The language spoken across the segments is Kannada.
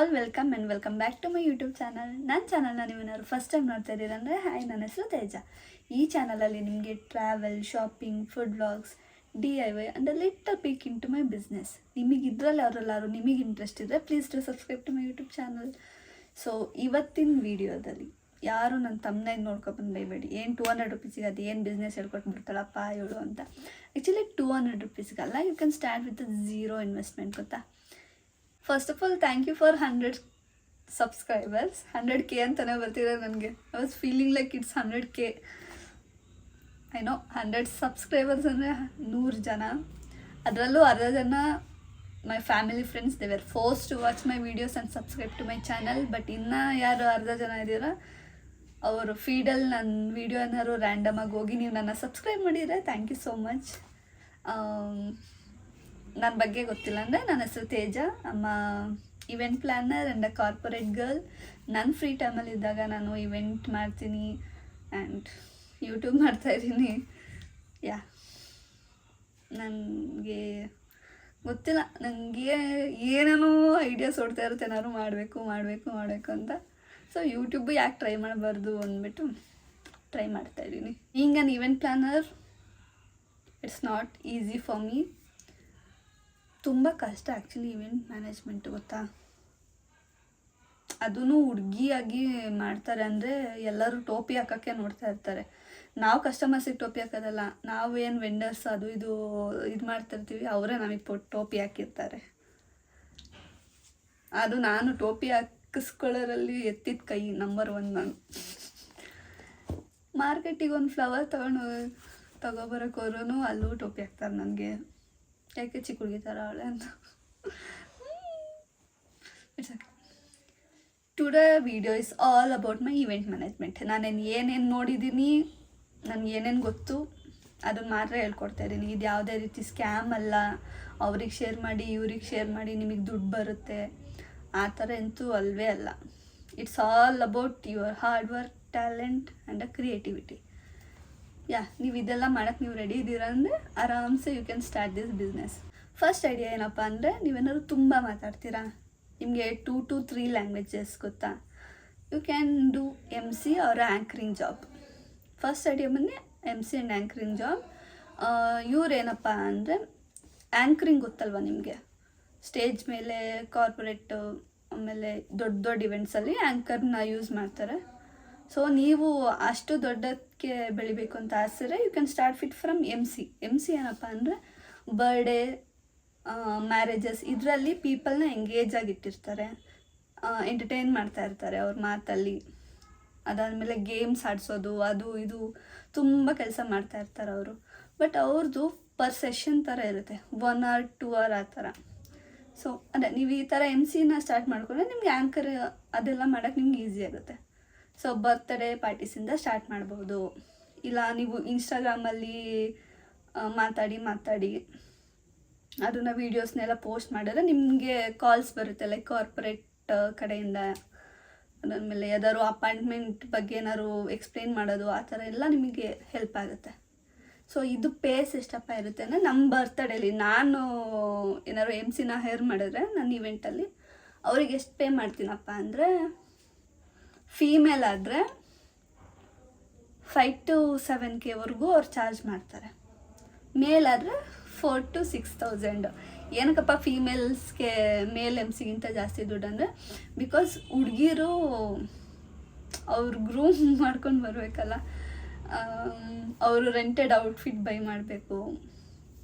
All welcome and welcome back to my YouTube channel. ನನ್ನ ಚಾನಲ್ನ ನೀವೇನಾದ್ರು ಫಸ್ಟ್ ಟೈಮ್ ನೋಡ್ತಾ ಇದ್ದೀರಂದರೆ ಹಾಯ್, ನನ್ನ ಹೆಸರು ತೇಜ. ಈ ಚಾನಲಲ್ಲಿ ನಿಮಗೆ travel, shopping, food vlogs, DIY and a little peek into my business. ನಿಮಗೆ ಇದರಲ್ಲಿ ಅವರೆಲ್ಲರೂ ನಿಮಗೆ ಇಂಟ್ರೆಸ್ಟ್ ಇದ್ದರೆ please to subscribe to my YouTube channel. So ಇವತ್ತಿನ ವೀಡಿಯೋದಲ್ಲಿ ಯಾರು ನನ್ನ ತಮ್ಮನೇಲಿ ನೋಡ್ಕೊಬಂದು ಬೈಬೇಡಿ, ಏನು 200 ರುಪೀಸಿಗೆ ಅದು ಏನು ಬಿಸ್ನೆಸ್ ಹೇಳ್ಕೊಟ್ಬಿಡ್ತಾಳಪ್ಪ ಇವಳು ಅಂತ. ಆ್ಯಕ್ಚುಲಿ 200 ರುಪೀಸ್ಗಲ್ಲ, you can start with zero investment. ಗೊತ್ತಾ? First of all thank you for 100 subscribers. 100K ಅಂತಲೇ ಬರ್ತಿದೆ ನನಗೆ. I was feeling like it's 100K. I know 100 subscribers ಅಂದರೆ 100 ಜನ, ಅದರಲ್ಲೂ ಅರ್ಧ ಜನ my family friends. They were force to watch my videos and subscribe to my channel. But ಇನ್ನೂ ಯಾರು ಅರ್ಧ ಜನ ಇದ್ದೀರ, ಅವರು ಫೀಡಲ್ಲಿ ನನ್ನ ವೀಡಿಯೋ ಏನಾದ್ರು ರ್ಯಾಂಡಮಾಗಿ ಹೋಗಿ ನೀವು ನನ್ನ ಸಬ್ಸ್ಕ್ರೈಬ್ ಮಾಡಿದರೆ ಥ್ಯಾಂಕ್ ಯು ಸೋ ಮಚ್. ನನ್ನ ಬಗ್ಗೆ ಗೊತ್ತಿಲ್ಲ ಅಂದರೆ, ನನ್ನ ಹೆಸರು ತೇಜ. ಅಮ್ಮ event planar and a corporate girl. ನನ್ನ ಫ್ರೀ ಟೈಮಲ್ಲಿದ್ದಾಗ ನಾನು ಇವೆಂಟ್ ಮಾಡ್ತೀನಿ ಆ್ಯಂಡ್ ಯೂಟ್ಯೂಬ್ ಮಾಡ್ತಾಯಿದ್ದೀನಿ. ಯಾ, ನನಗೆ ಗೊತ್ತಿಲ್ಲ, ನನಗೆ ಏನೇನೋ ಐಡಿಯಾಸ್ ಓಡ್ತಾ ಇರುತ್ತೆ ಏನಾದ್ರು ಮಾಡಬೇಕು ಅಂತ. ಸೊ ಯೂಟ್ಯೂಬ್ ಯಾಕೆ ಟ್ರೈ ಮಾಡಬಾರ್ದು ಅಂದ್ಬಿಟ್ಟು ಟ್ರೈ ಮಾಡ್ತಾಯಿದ್ದೀನಿ. Being on event planar, it's not easy for me. ತುಂಬ ಕಷ್ಟ ಆ್ಯಕ್ಚುಲಿ ಇವೆಂಟ್ ಮ್ಯಾನೇಜ್ಮೆಂಟ್, ಗೊತ್ತಾ? ಅದೂ ಹುಡುಗಿಯಾಗಿ ಮಾಡ್ತಾರೆ ಅಂದರೆ ಎಲ್ಲರೂ ಟೋಪಿ ಹಾಕೋಕ್ಕೆ ನೋಡ್ತಾ ಇರ್ತಾರೆ. ನಾವು ಕಸ್ಟಮರ್ಸಿಗೆ ಟೋಪಿ ಹಾಕೋದಲ್ಲ, ನಾವೇನು ವೆಂಡರ್ಸ್ ಅದು ಇದು ಮಾಡ್ತಿರ್ತೀವಿ, ಅವರೇ ನಮಗೆ ಟೋಪಿ ಹಾಕಿರ್ತಾರೆ. ಅದು ನಾನು ಟೋಪಿ ಹಾಕಿಸ್ಕೊಳ್ಳೋರಲ್ಲಿ ಎತ್ತಿದ ಕೈ ನಂಬರ್ 1 ನಾನು. ಮಾರ್ಕೆಟಿಗೆ ಒಂದು ಫ್ಲವರ್ ತಗೊಬರೋಕೋರು ಅಲ್ಲೂ ಟೋಪಿ ಹಾಕ್ತಾರೆ ನನಗೆ. ಯಾಕೆ ಚಿಕ್ಕ ಹುಡುಗಿ ಥರ ಅವಳೆ ಅಂತ. Today video is all about my event management. ನಾನೇನು ಏನೇನು ನೋಡಿದ್ದೀನಿ, ನನಗೆ ಏನೇನು ಗೊತ್ತು ಅದನ್ನು ಮಾತ್ರ ಹೇಳ್ಕೊಡ್ತಾ ಇದ್ದೀನಿ. ಇದು ಯಾವುದೇ ರೀತಿ ಸ್ಕ್ಯಾಮ್ ಅಲ್ಲ. ಅವ್ರಿಗೆ ಶೇರ್ ಮಾಡಿ ಇವ್ರಿಗೆ ಶೇರ್ ಮಾಡಿ ನಿಮಗೆ ದುಡ್ಡು ಬರುತ್ತೆ, ಆ ಥರ ಅಂತೂ ಅಲ್ವೇ ಅಲ್ಲ. It's all about your hard work, talent and uh creativity. Yeah, ನೀವು ಇದೆಲ್ಲ ಮಾಡೋಕ್ಕೆ ನೀವು ರೆಡಿ ಇದ್ದೀರಾ ಅಂದರೆ ಆರಾಮ್ಸೆ you can start this business. First idea ಏನಪ್ಪ ಅಂದರೆ, ನೀವೇನಾದ್ರು ತುಂಬ ಮಾತಾಡ್ತೀರಾ, ನಿಮಗೆ 2 to 3 ಲ್ಯಾಂಗ್ವೇಜಸ್ ಗೊತ್ತಾ, you can do MC or anchoring job. First idea ಬಂದು MC ಆ್ಯಂಡ್ ಆ್ಯಂಕರಿಂಗ್ ಜಾಬ್. ಇವ್ರೇನಪ್ಪ ಅಂದರೆ, ಆ್ಯಂಕರಿಂಗ್ ಗೊತ್ತಲ್ವ ನಿಮಗೆ, ಸ್ಟೇಜ್ ಮೇಲೆ ಕಾರ್ಪೊರೇಟು ಆಮೇಲೆ ದೊಡ್ಡ ಇವೆಂಟ್ಸಲ್ಲಿ ಆ್ಯಂಕರ್ನ ಯೂಸ್ ಮಾಡ್ತಾರೆ. ಸೊ ನೀವು ಅಷ್ಟು ದೊಡ್ಡಕ್ಕೆ ಬೆಳಿಬೇಕು ಅಂತ ಆಸರೆ, you can start fit from MC ಏನಪ್ಪ ಅಂದರೆ, ಬರ್ಡೇ, ಮ್ಯಾರೇಜಸ್ ಇದರಲ್ಲಿ ಪೀಪಲ್ನ ಎಂಗೇಜ್ ಆಗಿಟ್ಟಿರ್ತಾರೆ, ಎಂಟರ್ಟೈನ್ ಮಾಡ್ತಾ ಇರ್ತಾರೆ ಅವ್ರ ಮಾತಲ್ಲಿ. ಅದಾದಮೇಲೆ ಗೇಮ್ಸ್ ಆಡಿಸೋದು, ಅದು ಇದು ತುಂಬ ಕೆಲಸ ಮಾಡ್ತಾ ಇರ್ತಾರೆ ಅವರು. ಬಟ್ ಅವ್ರದ್ದು ಪರ್ ಸೆಷನ್ ಥರ ಇರುತ್ತೆ, 1 hour 2 hour ಆ ಥರ. ಸೊ ಅದೇ ನೀವು ಈ ಥರ MCನ ಸ್ಟಾರ್ಟ್ ಮಾಡ್ಕೊಂಡ್ರೆ ನಿಮಗೆ ಆ್ಯಂಕರ್ ಅದೆಲ್ಲ ಮಾಡೋಕ್ಕೆ ನಿಮ್ಗೆ ಈಸಿ ಆಗುತ್ತೆ. ಸೊ ಬರ್ತ್ಡೇ ಪಾರ್ಟೀಸಿಂದ ಸ್ಟಾರ್ಟ್ ಮಾಡ್ಬೋದು. ಇಲ್ಲ ನೀವು ಇನ್ಸ್ಟಾಗ್ರಾಮಲ್ಲಿ ಮಾತಾಡಿ ಅದನ್ನು ವೀಡಿಯೋಸ್ನೆಲ್ಲ ಪೋಸ್ಟ್ ಮಾಡಿದ್ರೆ ನಿಮಗೆ ಕಾಲ್ಸ್ ಬರುತ್ತೆ, ಲೈಕ್ ಕಾರ್ಪೊರೇಟ್ ಕಡೆಯಿಂದ. ಅದಾದಮೇಲೆ ಯಾವ್ದಾದ್ರು ಅಪಾಯಿಂಟ್ಮೆಂಟ್ ಬಗ್ಗೆ ಏನಾದ್ರು ಎಕ್ಸ್ಪ್ಲೇನ್ ಮಾಡೋದು, ಆ ಥರ ಎಲ್ಲ ನಿಮಗೆ ಹೆಲ್ಪ್ ಆಗುತ್ತೆ. ಸೊ ಇದು ಪೇಸ್ ಎಷ್ಟಪ್ಪ ಇರುತ್ತೆ ಅಂದರೆ, ನಮ್ಮ ಬರ್ತಡೇಲಿ ನಾನು ಏನಾದ್ರು MCನ ಹೇರ್ ಮಾಡಿದ್ರೆ ನನ್ನ ಇವೆಂಟಲ್ಲಿ ಅವ್ರಿಗೆ ಎಷ್ಟು ಪೇ ಮಾಡ್ತೀನಪ್ಪ ಅಂದರೆ, ಫೀಮೇಲ್ ಆದರೆ 5 to 7K ಅವ್ರು ಚಾರ್ಜ್ ಮಾಡ್ತಾರೆ. ಮೇಲ್ ಆದರೆ 4,000 to 6,000. ಏನಕ್ಕಪ್ಪ ಫೀಮೇಲ್ಸ್ಗೆ ಮೇಲ್ MCಗಿಂತ ಜಾಸ್ತಿ ದುಡ್ಡು ಅಂದರೆ, ಬಿಕಾಸ್ ಹುಡುಗಿರು ಅವ್ರು ಗ್ರೂಮ್ ಮಾಡ್ಕೊಂಡು ಬರಬೇಕಲ್ಲ, ಅವರು ರೆಂಟೆಡ್ ಔಟ್ಫಿಟ್ ಬೈ ಮಾಡಬೇಕು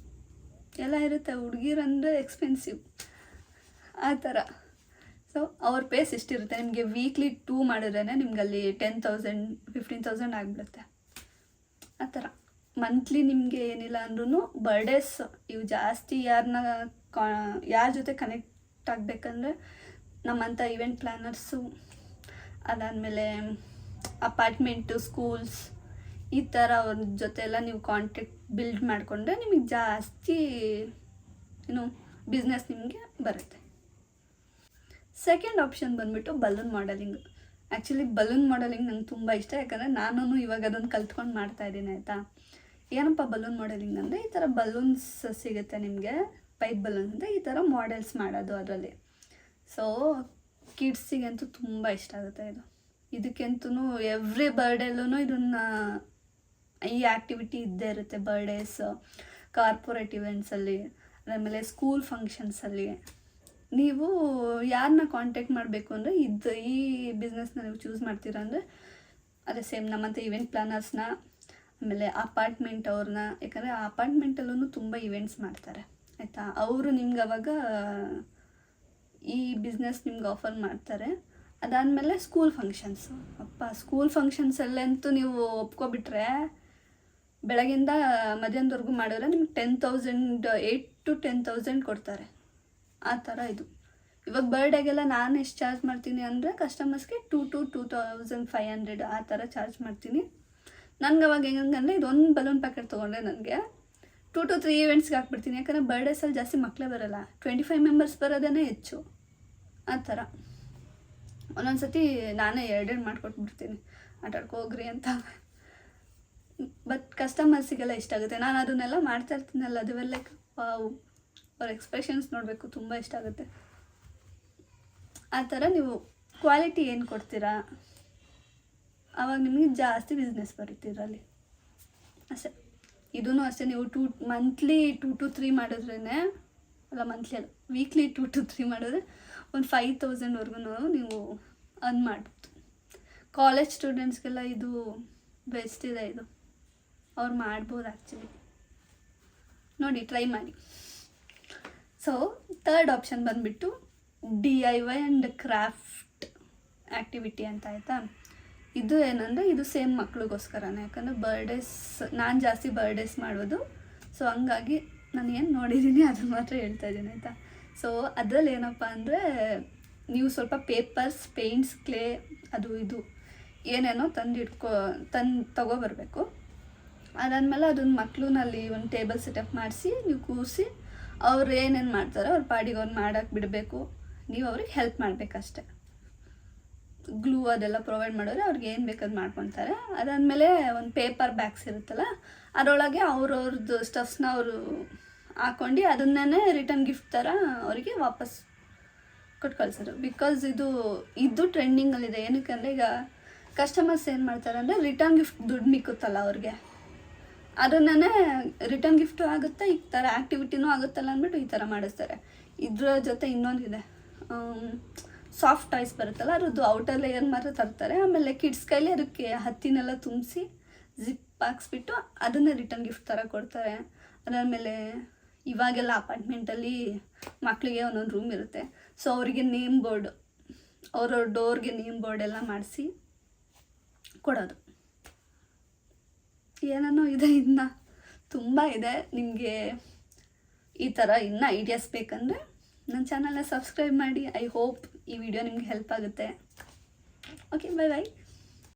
ಎಲ್ಲ ಇರುತ್ತೆ. ಹುಡುಗಿರಂದರೆ ಎಕ್ಸ್ಪೆನ್ಸಿವ್ ಆ ಥರ. ಸೊ ಅವ್ರ ಪೇಸ್ ಇಷ್ಟಿರುತ್ತೆ. ನಿಮಗೆ ವೀಕ್ಲಿ 2 ಮಾಡಿದ್ರೇ ನಿಮ್ಗೆ ಅಲ್ಲಿ 10,000 15,000 ಆಗಿಬಿಡುತ್ತೆ ಆ ಥರ. ಮಂತ್ಲಿ ನಿಮಗೆ ಏನಿಲ್ಲ ಅಂದ್ರೂ ಬರ್ಡೇಸ್ ಇವು ಜಾಸ್ತಿ ಯಾರ ಜೊತೆ ಕನೆಕ್ಟ್ ಆಗಬೇಕಂದ್ರೆ ನಮ್ಮಂಥ ಇವೆಂಟ್ ಪ್ಲ್ಯಾನರ್ಸು, ಅದಾದಮೇಲೆ ಅಪಾರ್ಟ್ಮೆಂಟು, ಸ್ಕೂಲ್ಸ್ ಈ ಥರ ಅವ್ರ ಜೊತೆ ಎಲ್ಲ ನೀವು ಕಾಂಟ್ಯಾಕ್ಟ್ ಬಿಲ್ಡ್ ಮಾಡಿಕೊಂಡ್ರೆ ನಿಮಗೆ ಜಾಸ್ತಿ ಬಿಸ್ನೆಸ್ ನಿಮಗೆ ಬರುತ್ತೆ. ಸೆಕೆಂಡ್ ಆಪ್ಷನ್ ಬಂದುಬಿಟ್ಟು balloon modelling. Actually balloon modelling ನಂಗೆ ತುಂಬ ಇಷ್ಟ, ಯಾಕಂದರೆ ನಾನು ಇವಾಗ ಅದನ್ನು ಕಲ್ತ್ಕೊಂಡು ಮಾಡ್ತಾಯಿದ್ದೀನಿ ಆಯಿತಾ. ಏನಪ್ಪ ಬಲೂನ್ ಮಾಡೆಲಿಂಗ್ ಅಂದರೆ, ಈ ಥರ ಬಲೂನ್ಸ್ ಸಿಗುತ್ತೆ ನಿಮಗೆ, ಪೈಪ್ ಬಲೂನ್ಸ್ ಅಂತ, ಈ ಥರ ಮಾಡೆಲ್ಸ್ ಮಾಡೋದು ಅದರಲ್ಲಿ. ಸೊ ಕಿಡ್ಸಿಗಂತೂ ತುಂಬ ಇಷ್ಟ ಆಗುತ್ತೆ ಇದಕ್ಕಂತೂ ಎವ್ರಿ ಬರ್ಡೇಲೂ ಇದನ್ನು ಈ ಆ್ಯಕ್ಟಿವಿಟಿ ಇದ್ದೇ ಇರುತ್ತೆ. ಬರ್ಡೇಸ್, ಕಾರ್ಪೊರೇಟ್ ಇವೆಂಟ್ಸಲ್ಲಿ, ಆಮೇಲೆ ಸ್ಕೂಲ್ ಫಂಕ್ಷನ್ಸಲ್ಲಿ ನೀವು ಯಾರನ್ನ ಕಾಂಟ್ಯಾಕ್ಟ್ ಮಾಡಬೇಕು ಅಂದರೆ ಈ ಬಿಸ್ನೆಸ್ನ ನೀವು ಚೂಸ್ ಮಾಡ್ತೀರಾ ಅಂದರೆ ಅದೇ ಸೇಮ್ ನಮ್ಮಂಥ ಇವೆಂಟ್ ಪ್ಲಾನರ್ಸ್ನ, ಆಮೇಲೆ ಅಪಾರ್ಟ್ಮೆಂಟ್ ಅವ್ರನ್ನ, ಯಾಕಂದರೆ ಆ ಅಪಾರ್ಟ್ಮೆಂಟಲ್ಲೂ ತುಂಬ ಇವೆಂಟ್ಸ್ ಮಾಡ್ತಾರೆ ಆಯಿತಾ. ಅವರು ನಿಮ್ಗೆ ಅವಾಗ ಈ ಬಿಸ್ನೆಸ್ ನಿಮ್ಗೆ ಆಫರ್ ಮಾಡ್ತಾರೆ. ಅದಾದಮೇಲೆ ಸ್ಕೂಲ್ ಫಂಕ್ಷನ್ಸು, ಸ್ಕೂಲ್ ಫಂಕ್ಷನ್ಸಲ್ಲಂತೂ ನೀವು ಒಪ್ಕೊಬಿಟ್ರೆ ಬೆಳಗಿಂದ ಮಧ್ಯಾಹ್ನದವರೆಗೂ ಮಾಡಿದ್ರೆ ನಿಮ್ಗೆ 10,000 8 to 10,000 ಕೊಡ್ತಾರೆ. ಆ ಥರ ಇದು. ಇವಾಗ ಬರ್ಡೇಗೆಲ್ಲ ನಾನು ಎಷ್ಟು ಚಾರ್ಜ್ ಮಾಡ್ತೀನಿ ಅಂದರೆ ಕಸ್ಟಮರ್ಸ್ಗೆ 2 to 2,500 ಆ ಥರ ಚಾರ್ಜ್ ಮಾಡ್ತೀನಿ. ನನಗೆ ಅವಾಗ ಹೆಂಗಂದರೆ ಇದೊಂದು ಬಲೂನ್ ಪ್ಯಾಕೆಟ್ ತೊಗೊಂಡ್ರೆ ನನಗೆ 2 to 3 ಇವೆಂಟ್ಸ್ಗೆ ಹಾಕ್ಬಿಡ್ತೀನಿ. ಯಾಕಂದರೆ ಬರ್ಡೇಸಲ್ಲಿ ಜಾಸ್ತಿ ಮಕ್ಕಳೇ ಬರೋಲ್ಲ, 25 ಮೆಂಬರ್ಸ್ ಬರೋದೇ ಹೆಚ್ಚು. ಆ ಥರ ಒಂದೊಂದು ಸತಿ ನಾನೇ 2 ಮಾಡಿಕೊಟ್ಬಿಡ್ತೀನಿ, ಆಟಾಡ್ಕೋಗ್ರಿ ಅಂತ. ಬಟ್ ಕಸ್ಟಮರ್ಸಿಗೆಲ್ಲ ಇಷ್ಟ ಆಗುತ್ತೆ. ನಾನು ಅದನ್ನೆಲ್ಲ ಮಾಡ್ತಾ ಇರ್ತೀನಲ್ಲ, ಅದುವೆಲ್ಲ ಅವ್ರ ಎಕ್ಸ್ಪ್ರೆಷನ್ಸ್ ನೋಡಬೇಕು, ತುಂಬ ಇಷ್ಟ ಆಗುತ್ತೆ. ಆ ಥರ ನೀವು ಕ್ವಾಲಿಟಿ ಏನು ಕೊಡ್ತೀರಾ ಆವಾಗ ನಿಮಗೆ ಜಾಸ್ತಿ ಬಿಸ್ನೆಸ್ ಬರುತ್ತೀರಲ್ಲಿ ಅಷ್ಟೇ. ಇದೂ ಅಷ್ಟೇ, ನೀವು ಮಂತ್ಲಿ 2 to 3 ಮಾಡಿದ್ರೇ, ಅಲ್ಲ ಮಂತ್ಲಿ ಅಲ್ಲ, ವೀಕ್ಲಿ 2 to 3 ಮಾಡಿದ್ರೆ ಒಂದು 5,000ವರೆಗೂ ನೀವು ಅರ್ನ್ ಮಾಡ್ಬೋದು. ಕಾಲೇಜ್ ಸ್ಟೂಡೆಂಟ್ಸ್ಗೆಲ್ಲ ಇದು ಬೆಸ್ಟ್ ಇದೆ, ಅವ್ರು ಮಾಡ್ಬೋದು ಆ್ಯಕ್ಚುಲಿ. ನೋಡಿ, ಟ್ರೈ ಮಾಡಿ. ಸೊ ಥರ್ಡ್ ಆಪ್ಷನ್ ಬಂದುಬಿಟ್ಟು DIY ಆ್ಯಂಡ್ ಕ್ರಾಫ್ಟ್ ಆ್ಯಕ್ಟಿವಿಟಿ ಅಂತ ಆಯಿತಾ. ಇದು ಏನಂದರೆ ಇದು ಸೇಮ್ ಮಕ್ಳಿಗೋಸ್ಕರನೇ, ಯಾಕಂದರೆ ಬರ್ಡೇಸ್ ನಾನು ಜಾಸ್ತಿ ಬರ್ಡೇಸ್ ಮಾಡೋದು. ಸೊ ಹಂಗಾಗಿ ನಾನು ಏನು ನೋಡಿದ್ದೀನಿ ಅದನ್ನು ಮಾತ್ರ ಹೇಳ್ತಾ ಇದ್ದೀನಿ ಆಯಿತಾ. ಸೊ ಅದರಲ್ಲಿ ಏನಪ್ಪ ಅಂದರೆ ನೀವು ಸ್ವಲ್ಪ ಪೇಪರ್ಸ್, ಪೇಂಟ್ಸ್, ಕ್ಲೇ, ಅದು ಇದು ಏನೇನೋ ತಂದು ತಗೊಬರ್ಬೇಕು. ಅದಾದಮೇಲೆ ಅದನ್ನ ಮಕ್ಳಲ್ಲಿ ಒಂದು ಟೇಬಲ್ ಸೆಟಪ್ ಮಾಡಿಸಿ ನೀವು ಕೂರಿಸಿ ಅವ್ರು ಏನೇನು ಮಾಡ್ತಾರೋ ಅವ್ರ ಪಾಡಿಗೆ ಅವ್ರು ಮಾಡೋಕ್ಕೆ ಬಿಡಬೇಕು. ನೀವು ಅವ್ರಿಗೆ ಹೆಲ್ಪ್ ಮಾಡಬೇಕಷ್ಟೆ. ಗ್ಲೂ ಅದೆಲ್ಲ ಪ್ರೊವೈಡ್ ಮಾಡಿದ್ರೆ ಅವ್ರಿಗೆ ಏನು ಬೇಕಾದ್ರು ಮಾಡ್ಕೊತಾರೆ. ಅದಾದಮೇಲೆ ಒಂದು ಪೇಪರ್ ಬ್ಯಾಗ್ಸ್ ಇರುತ್ತಲ್ಲ, ಅದರೊಳಗೆ ಅವ್ರವ್ರದ್ದು ಸ್ಟಫ್ಸ್ನ ಅವರು ಹಾಕ್ಕೊಂಡು ಅದನ್ನೇ ರಿಟರ್ನ್ ಗಿಫ್ಟ್ ಥರ ಅವರಿಗೆ ವಾಪಸ್ ಕೊಟ್ಟು ಕಳಿಸೋದು. ಬಿಕಾಸ್ ಇದು ಟ್ರೆಂಡಿಂಗಲ್ಲಿದೆ. ಏನಕ್ಕಂದರೆ ಈಗ ಕಸ್ಟಮರ್ಸ್ ಏನು ಮಾಡ್ತಾರೆ ಅಂದರೆ ರಿಟರ್ನ್ ಗಿಫ್ಟ್ ದುಡ್ಡು ಮಿಕ್ಕುತ್ತಲ್ಲ ಅವ್ರಿಗೆ, ಅದನ್ನೇ ರಿಟರ್ನ್ ಗಿಫ್ಟು ಆಗುತ್ತೆ, ಈ ಥರ ಆ್ಯಕ್ಟಿವಿಟಿನೂ ಆಗುತ್ತಲ್ಲ ಅಂದ್ಬಿಟ್ಟು ಈ ಥರ ಮಾಡಿಸ್ತಾರೆ. ಇದ್ರ ಜೊತೆ ಇನ್ನೊಂದಿದೆ, ಸಾಫ್ಟ್ ಟಾಯ್ಸ್ ಬರುತ್ತಲ್ಲ, ಅದ್ರದ್ದು ಔಟರ್ ಲೇಯರ್ ಮಾತ್ರ ತರ್ತಾರೆ. ಆಮೇಲೆ ಕಿಡ್ಸ್ ಕೈಲಿ ಅದಕ್ಕೆ ಹತ್ತಿನೆಲ್ಲ ತುಂಬಿಸಿ ಜಿಪ್ ಹಾಕ್ಸ್ಬಿಟ್ಟು ಅದನ್ನೇ ರಿಟರ್ನ್ ಗಿಫ್ಟ್ ಥರ ಕೊಡ್ತಾರೆ. ಅದಾದಮೇಲೆ ಇವಾಗೆಲ್ಲ ಅಪಾರ್ಟ್ಮೆಂಟಲ್ಲಿ ಮಕ್ಕಳಿಗೆ ಒಂದೊಂದು ರೂಮ್ ಇರುತ್ತೆ. ಸೊ ಅವರಿಗೆ ನೇಮ್ ಬೋರ್ಡ್, ಅವ್ರವ್ರ ಡೋರ್ಗೆ ನೇಮ್ ಬೋರ್ಡ್ ಎಲ್ಲ ಮಾಡಿಸಿ ಕೊಡೋದು. ಏನೇನೋ ಇದೆ, ಇನ್ನು ತುಂಬ ಇದೆ. ನಿಮಗೆ ಈ ಥರ ಇನ್ನೂ ಐಡಿಯಾಸ್ ಬೇಕಂದರೆ ನನ್ನ ಚಾನಲ್ನ ಸಬ್ಸ್ಕ್ರೈಬ್ ಮಾಡಿ. ಐ ಹೋಪ್ ಈ ವಿಡಿಯೋ ನಿಮ್ಗೆ ಹೆಲ್ಪ್ ಆಗುತ್ತೆ. Okay, by.